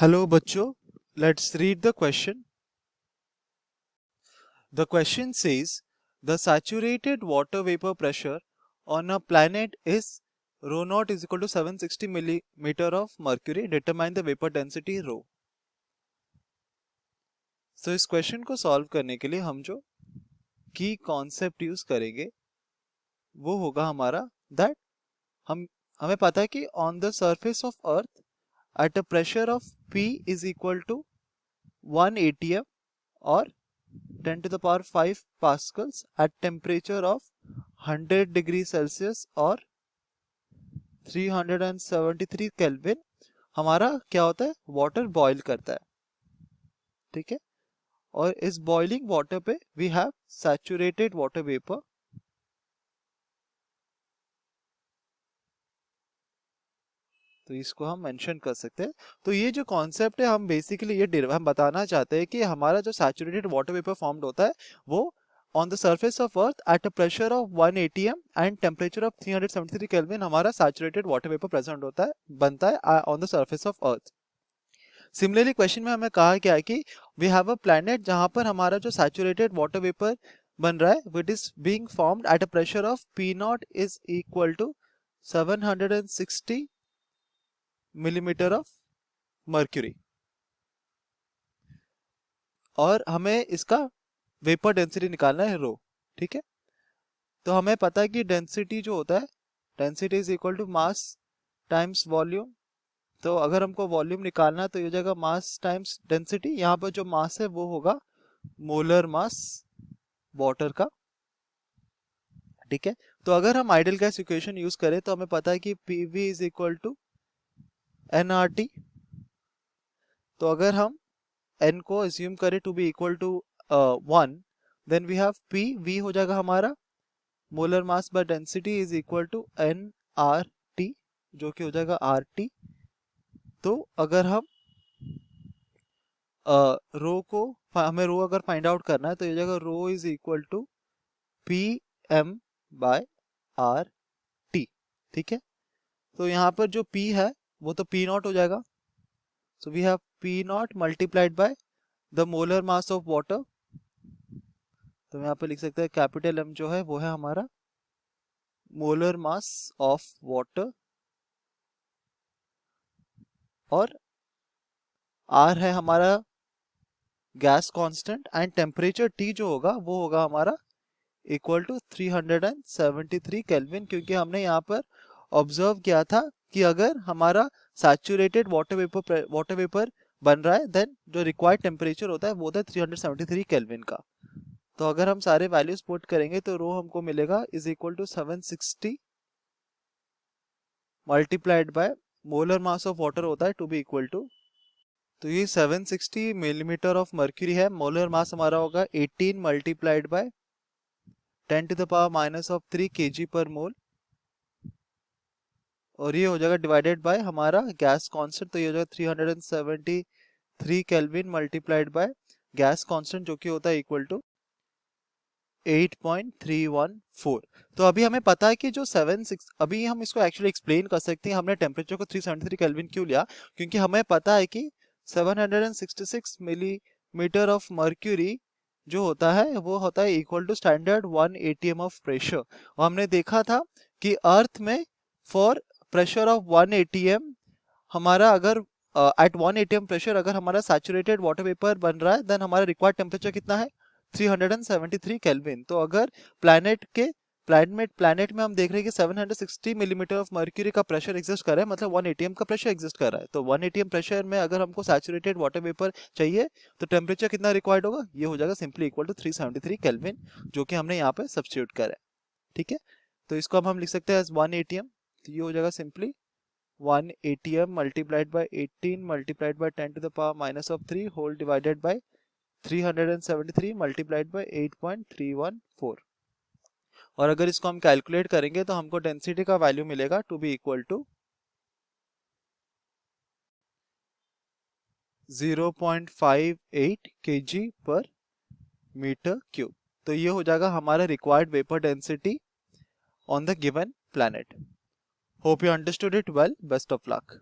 Hello बच्चों, let's read the question. The question says, the saturated water vapor pressure on a planet is rho naught is equal to 760 millimeter of mercury. Determine the vapor density rho. So इस question को solve करने के लिए हम जो की concept use करेंगे वो होगा हमारा दैट हमें पता है कि on the surface of earth at a pressure of P is equal to 1 atm or 10 to the power 5 pascals at temperature of 100 degree Celsius or 373 Kelvin हमारा क्या होता है, वाटर बॉईल करता है. ठीक है, और इस बॉइलिंग वाटर पे we have saturated water vapour. तो इसको हम मेंशन कर सकते हैं. तो ये जो कॉन्सेप्ट है, हम बेसिकली ये हम बताना चाहते हैं कि हमारा जो सैचुरेटेड वाटर वेपर फॉर्म्ड होता है वो on the surface of earth at a pressure of 1 atm and temperature of 373 kelvin हमारा सैचुरेटेड वाटर वेपर प्रेजेंट होता है, बनता है on the surface of earth. Similarly question में हमें कहा गया है कि वी हैव अ प्लैनेट जहां पर हमारा जो सैचुरेटेड वाटर वेपर बन रहा है which is being formed at a pressure of P not is equal to 760 millimetre of mercury, और हमें इसका वेपर डेंसिटी निकालना है रो. ठीक है, तो हमें पता है कि डेंसिटी जो होता है, density is equal to mass times volume. तो अगर हमको वॉल्यूम निकालना है तो ये हो जाएगा मास टाइम्स डेंसिटी. यहाँ पर जो मास है वो होगा मोलर मास वाटर का. ठीक है, तो अगर हम आइडियल गैस इक्वेशन यूज करें तो हमें पता है कि PV is equal to nRT. तो अगर हम n को अस्यूम करें to B equal to 1, then we have P, V हो जाएगा हमारा molar mass by density is equal to nRT, जो कि हो जाएगा RT. तो अगर हम रो को हमें रो अगर फाइंड आउट करना है तो ये जाएगा rho is equal to PM by RT. ठीक है, तो यहाँ पर जो P है वो तो P नॉट हो जाएगा. So we have P not multiplied by the molar mass of water. तो यहाँ पे लिख सकते हैं कैपिटल M जो है वो है हमारा मोलर मास ऑफ वाटर, और R है हमारा gas constant, and temperature T जो होगा वो होगा हमारा इक्वल टू 373 केल्विन, क्योंकि हमने यहाँ पर ऑब्जर्व किया था कि अगर हमारा सैचुरेटेड वाटर वेपर बन रहा है देन जो रिक्वायर्ड टेम्परेचर होता है वो होता है 373 केल्विन का. तो अगर हम सारे वैल्यूज पुट करेंगे तो रो हमको मिलेगा is equal to 760 multiplied by molar mass of water होता है टू बी इक्वल टू, तो ये 760 मिलीमीटर ऑफ मर्क्यूरी है. मोलर मास हमारा होगा 18 multiplied by 10 to the power minus of 3 kg पर मोल, और ये हो जाएगा डिवाइडेड बाय हमारा गैस कांस्टेंट. तो ये हो जाएगा 373 kelvin multiplied by gas constant जो कि होता है इक्वल टू 8.314. तो अभी हमें पता है कि जो 76, अभी हम इसको एक्चुअली एक्सप्लेन कर सकते हैं हमने टेम्परेचर को 373 केल्विन क्यों लिया, क्योंकि हमें पता है कि 766 मिलीमीटर ऑफ मर्क्यूरी जो होता है वो होता है equal to standard 1 atm of pressure. और हमने देखा था कि अर्थ में फॉर प्रेशर ऑफ 1 atm हमारा अगर एट 1 atm प्रेशर अगर हमारा सैचुरेटेड वाटर वेपर बन रहा है देन हमारा रिक्वायर्ड टेम्परेचर कितना है 373 केल्विन. तो अगर प्लैनेट में हम देख रहे हैं कि 760 मिलीमीटर ऑफ मर्क्यूरी का प्रेशर एग्जिस्ट कर रहा है, मतलब 1 atm का प्रेशर एग्जिस्ट कर रहा है. तो 1 atm प्रेशर में अगर हमको सैचुरेटेड वाटर वेपर चाहिए तो टेम्परेचर कितना रिक्वायर्ड होगा, ये हो जाएगा सिंपली इक्वल टू 373 केल्विन, जो कि हमने यहाँ पे सब्स्टिट्यूट करा है. ठीक है, तो इसको अब हम लिख सकते हैं एज 1 atm. तो ये हो जाएगा simply 1 atm multiplied by 18 multiplied by 10 to the power minus of 3 whole divided by 373 multiplied by 8.314. और अगर इसको हम कैलकुलेट करेंगे तो हमको डेंसिटी का वैल्यू मिलेगा टू बी इक्वल टू 0.58 kg पर मीटर क्यूब. तो ये हो जाएगा हमारा required vapour density on the given planet. Hope you understood it well. Best of luck.